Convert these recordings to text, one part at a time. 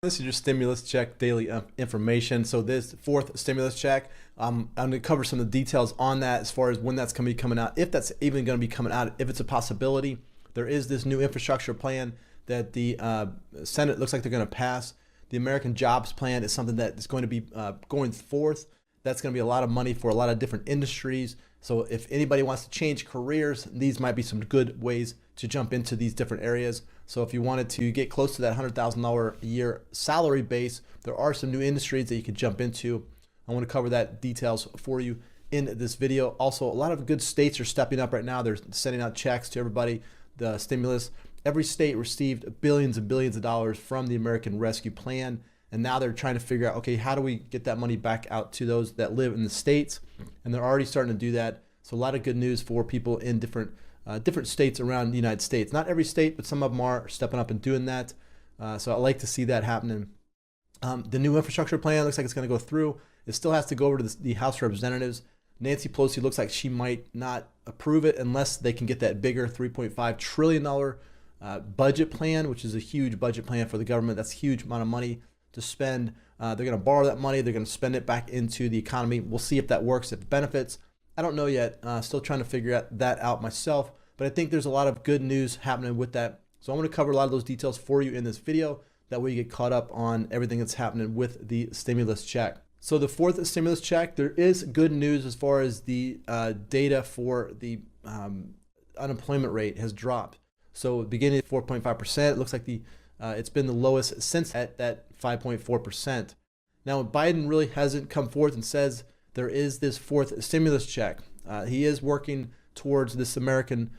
This is your stimulus check daily information. So this fourth stimulus check, I'm going to cover some of the details on that as far as when that's going to be coming out, if that's even going to be coming out, if it's a possibility. There is this new infrastructure plan that the Senate looks like they're going to pass. The American Jobs Plan is something that is going to be going forth. That's going to be a lot of money for a lot of different industries. So if anybody wants to change careers, these might be some good ways to jump into these different areas. So if you wanted to get close to that $100,000 a year salary base, there are some new industries that you could jump into. I want to cover that details for you in this video. Also, a lot of good states are stepping up right now. They're sending out checks to everybody, the stimulus. Every state received billions and billions of dollars from the American Rescue Plan. And now they're trying to figure out, okay, how do we get that money back out to those that live in the states? And they're already starting to do that. So a lot of good news for people in different states around the United States. Not every state, but some of them are stepping up and doing that. So I like to see that happening. The new infrastructure plan looks like it's going to go through. It still has to go over to the House of Representatives. Nancy Pelosi looks like she might not approve it unless they can get that bigger $3.5 trillion budget plan, which is a huge budget plan for the government. That's a huge amount of money to spend. They're going to borrow that money. They're going to spend it back into the economy. We'll see if that works, if it benefits. I don't know yet. Still trying to figure that out myself. But I think there's a lot of good news happening with that. So I'm going to cover a lot of those details for you in this video. That way you get caught up on everything that's happening with the stimulus check. So the fourth stimulus check, there is good news as far as the data for the unemployment rate has dropped. So beginning at 4.5%, it looks like it's been the lowest since at that 5.4%. Now Biden really hasn't come forth and says there is this fourth stimulus check. He is working towards this American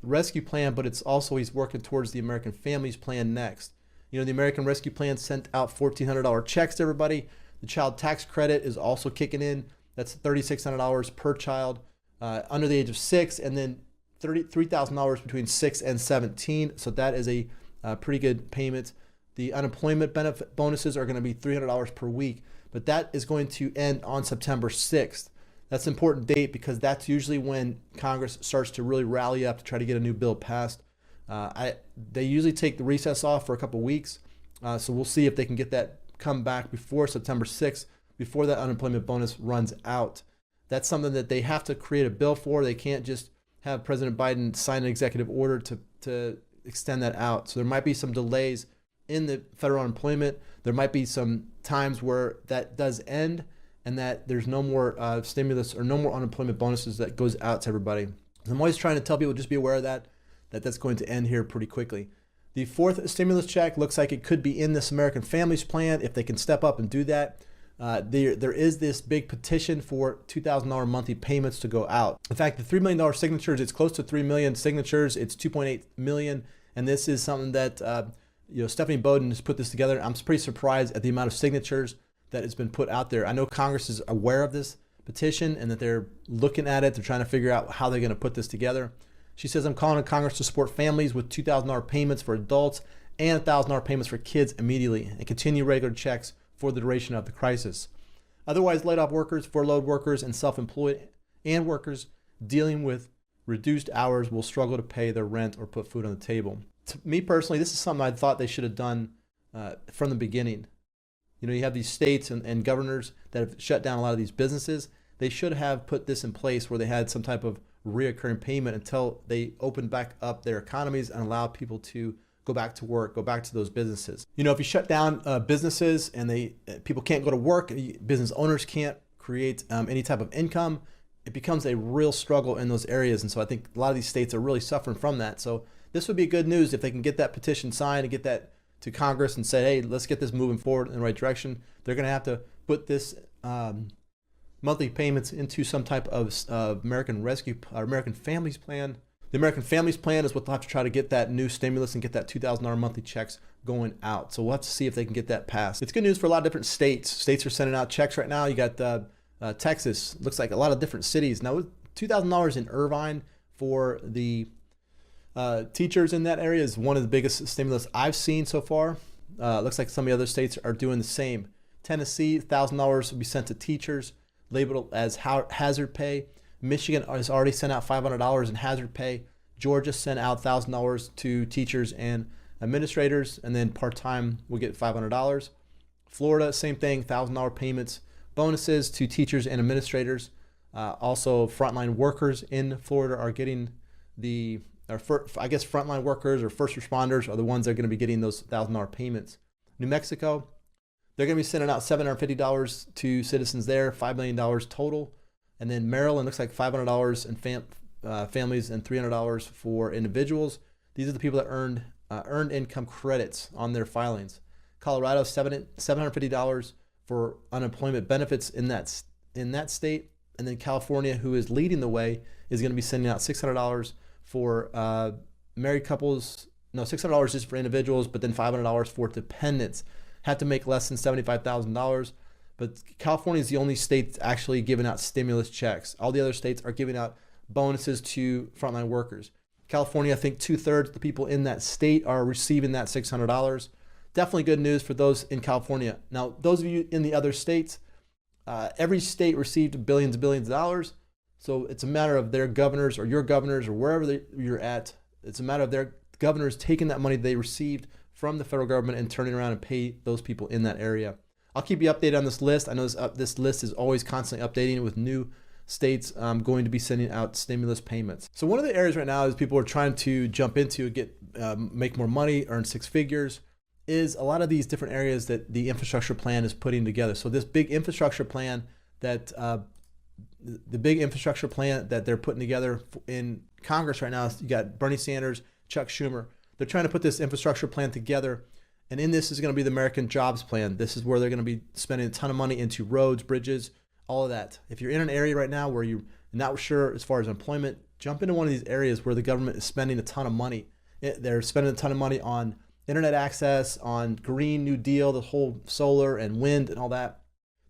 Rescue Plan, but it's also he's working towards the American Families Plan next. You know, the American Rescue Plan sent out $1,400 checks to everybody. The child tax credit is also kicking in. That's $3,600 per child under the age of 6, and then $3,000 between 6 and 17. So that is a pretty good payment. The unemployment benefit bonuses are going to be $300 per week, but that is going to end on September 6th. That's an important date because that's usually when Congress starts to really rally up to try to get a new bill passed. They usually take the recess off for a couple weeks, so we'll see if they can get that come back before September 6th, before that unemployment bonus runs out. That's something that they have to create a bill for. They can't just have President Biden sign an executive order to extend that out. So there might be some delays in the federal unemployment. There might be some times where that does end and that there's no more stimulus or no more unemployment bonuses that goes out to everybody. I'm always trying to tell people, just be aware of that's going to end here pretty quickly. The fourth stimulus check looks like it could be in this American Families Plan if they can step up and do that. There is this big petition for $2,000 monthly payments to go out. In fact, the $3 million signatures, it's close to 3 million signatures. It's 2.8 million. And this is something that Stephanie Bowden has put this together. I'm pretty surprised at the amount of signatures that has been put out there. I know Congress is aware of this petition and that they're looking at it. They're trying to figure out how they're going to put this together. She says, I'm calling on Congress to support families with $2,000 payments for adults and $1,000 payments for kids immediately and continue regular checks for the duration of the crisis. Otherwise, laid off workers, furloughed workers, and self-employed and workers dealing with reduced hours will struggle to pay their rent or put food on the table. To me personally, this is something I thought they should have done from the beginning. You know, you have these states and governors that have shut down a lot of these businesses. They should have put this in place where they had some type of reoccurring payment until they opened back up their economies and allowed people to go back to work, go back to those businesses. You know, if you shut down businesses and people can't go to work, business owners can't create any type of income, it becomes a real struggle in those areas. And so I think a lot of these states are really suffering from that. So this would be good news if they can get that petition signed and get that to Congress and say, hey, let's get this moving forward in the right direction. They're going to have to put this monthly payments into some type of American Rescue or American Families Plan. The American Families Plan is what they'll have to try to get that new stimulus and get that $2,000 monthly checks going out. So we'll have to see if they can get that passed. It's good news for a lot of different states. States are sending out checks right now. You got Texas, looks like a lot of different cities. Now, $2,000 in Irvine for the teachers in that area is one of the biggest stimulus I've seen so far. Looks like some of the other states are doing the same. Tennessee, $1,000 will be sent to teachers, labeled as hazard pay. Michigan has already sent out $500 in hazard pay. Georgia sent out $1,000 to teachers and Administrators and then part-time will get $500. Florida, same thing, $1,000 payments. Bonuses to teachers and administrators. Also, frontline workers in Florida are getting frontline workers or first responders are the ones that are going to be getting those $1,000 payments. New Mexico, they're going to be sending out $750 to citizens there, $5 million total. And then Maryland looks like $500 in families and $300 for individuals. These are the people that earned income credits on their filings. Colorado, $750 for unemployment benefits in that state. And then California, who is leading the way, is going to be sending out $600 for married couples. No, $600 just for individuals, but then $500 for dependents. Have to make less than $75,000. But California is the only state that's actually giving out stimulus checks. All the other states are giving out bonuses to frontline workers. California, I think 2/3 of the people in that state are receiving that $600. Definitely good news for those in California. Now, those of you in the other states, every state received billions and billions of dollars. So it's a matter of their governors or your governors or wherever you're at. It's a matter of their governors taking that money they received from the federal government and turning around and pay those people in that area. I'll keep you updated on this list. I know this list is always constantly updating with new states going to be sending out stimulus payments. So one of the areas right now is people are trying to jump into, make more money, earn six figures, is a lot of these different areas that the infrastructure plan is putting together. So this big infrastructure plan that they're putting together in Congress right now, you got Bernie Sanders, Chuck Schumer. They're trying to put this infrastructure plan together. And in this is going to be the American Jobs Plan. This is where they're going to be spending a ton of money into roads, bridges, all of that. If you're in an area right now where you're not sure as far as employment, jump into one of these areas where the government is spending a ton of money. They're spending a ton of money on internet access, on Green New Deal, the whole solar and wind and all that.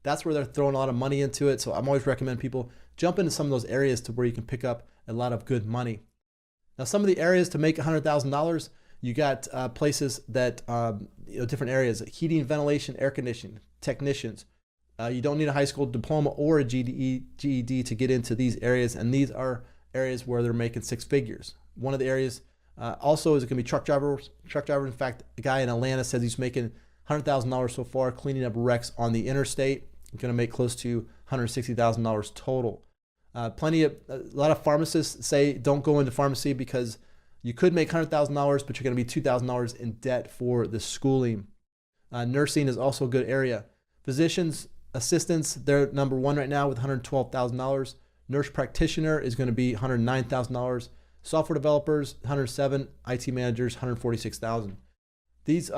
That's where they're throwing a lot of money into it. So I'm always recommend people jump into some of those areas to where you can pick up a lot of good money. Now, some of the areas to make $100,000, you got places that, different areas, heating, ventilation, air conditioning, technicians. You don't need a high school diploma or a GED to get into these areas, and these are areas where they're making six figures. One of the areas also is going to be truck drivers. In fact, a guy in Atlanta says he's making $100,000 so far cleaning up wrecks on the interstate. He's going to make close to $160,000 total. A lot of pharmacists say don't go into pharmacy because you could make $100,000, but you're going to be $2,000 in debt for the schooling. Nursing is also a good area. Physicians, assistants, they're number one right now with $112,000. Nurse practitioner is going to be $109,000. Software developers, $107,000. IT managers, $146,000. These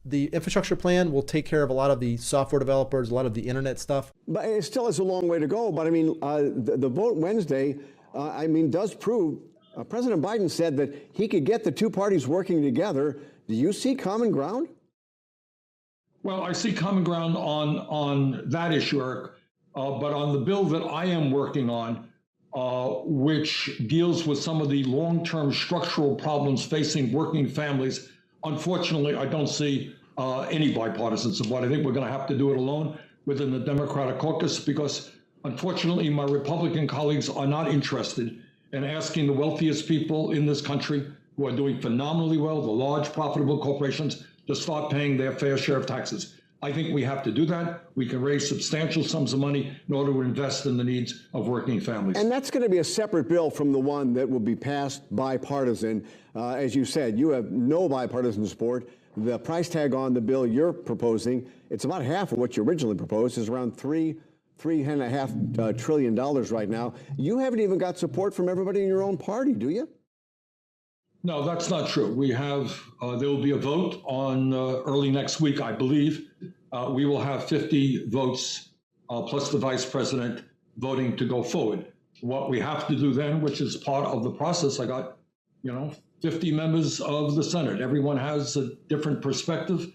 the infrastructure plan will take care of a lot of the software developers, a lot of the internet stuff. But it still has a long way to go. But I mean, the vote Wednesday, does prove. President Biden said that he could get the two parties working together. Do you see common ground? Well, I see common ground on that issue, Eric. But on the bill that I am working on, which deals with some of the long-term structural problems facing working families, unfortunately, I don't see any bipartisan support. I think we're going to have to do it alone within the Democratic caucus because, unfortunately, my Republican colleagues are not interested in asking the wealthiest people in this country who are doing phenomenally well, the large profitable corporations, to start paying their fair share of taxes. I think we have to do that. We can raise substantial sums of money in order to invest in the needs of working families. And that's going to be a separate bill from the one that will be passed bipartisan. As you said, you have no bipartisan support. The price tag on the bill you're proposing, it's about half of what you originally proposed, is around $3.5 trillion right now. You haven't even got support from everybody in your own party, do you? No, that's not true. We have, there will be a vote on early next week, I believe. We will have 50 votes plus the vice president voting to go forward. What we have to do then, which is part of the process, I got, 50 members of the Senate. Everyone has a different perspective,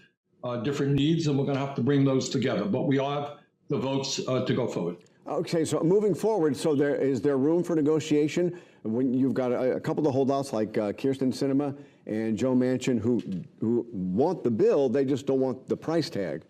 different needs, and we're going to have to bring those together. But we have the votes to go forward. Okay, so moving forward, is there room for negotiation when you've got a couple of the holdouts like Kyrsten Sinema and Joe Manchin who want the bill, they just don't want the price tag?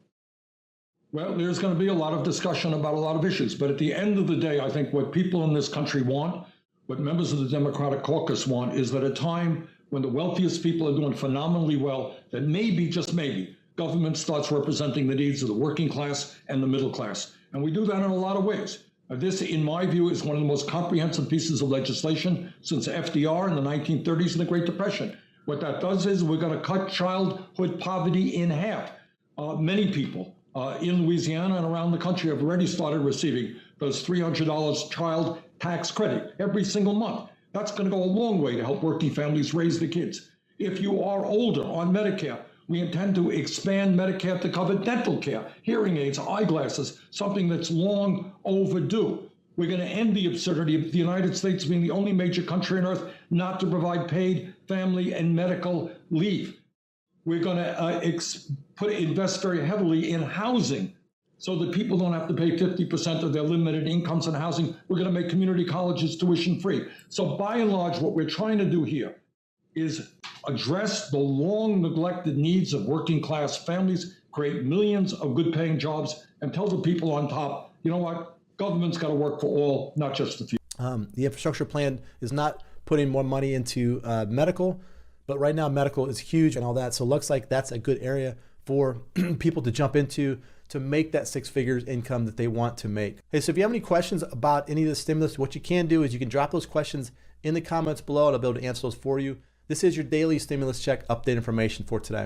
Well, there's going to be a lot of discussion about a lot of issues, but at the end of the day, I think what people in this country want, what members of the Democratic caucus want, is that at a time when the wealthiest people are doing phenomenally well, that maybe, just maybe, government starts representing the needs of the working class and the middle class. And we do that in a lot of ways. This, in my view, is one of the most comprehensive pieces of legislation since FDR in the 1930s and the Great Depression. What that does is we're going to cut childhood poverty in half. Many people in Louisiana and around the country have already started receiving those $300 child tax credit every single month. That's going to go a long way to help working families raise the kids. If you are older on Medicare, we intend to expand Medicare to cover dental care, hearing aids, eyeglasses, something that's long overdue. We're going to end the absurdity of the United States being the only major country on earth not to provide paid family and medical leave. We're going to invest very heavily in housing so that people don't have to pay 50% of their limited incomes on housing. We're going to make community colleges tuition free. So by and large, what we're trying to do here is address the long neglected needs of working class families, create millions of good paying jobs, and tell the people on top, you know what, government's got to work for all, not just the few. The infrastructure plan is not putting more money into medical, but right now medical is huge and all that. So it looks like that's a good area for people to jump into to make that six figures income that they want to make. Hey, so if you have any questions about any of the stimulus, what you can do is you can drop those questions in the comments below and I'll be able to answer those for you. This is your daily stimulus check update information for today.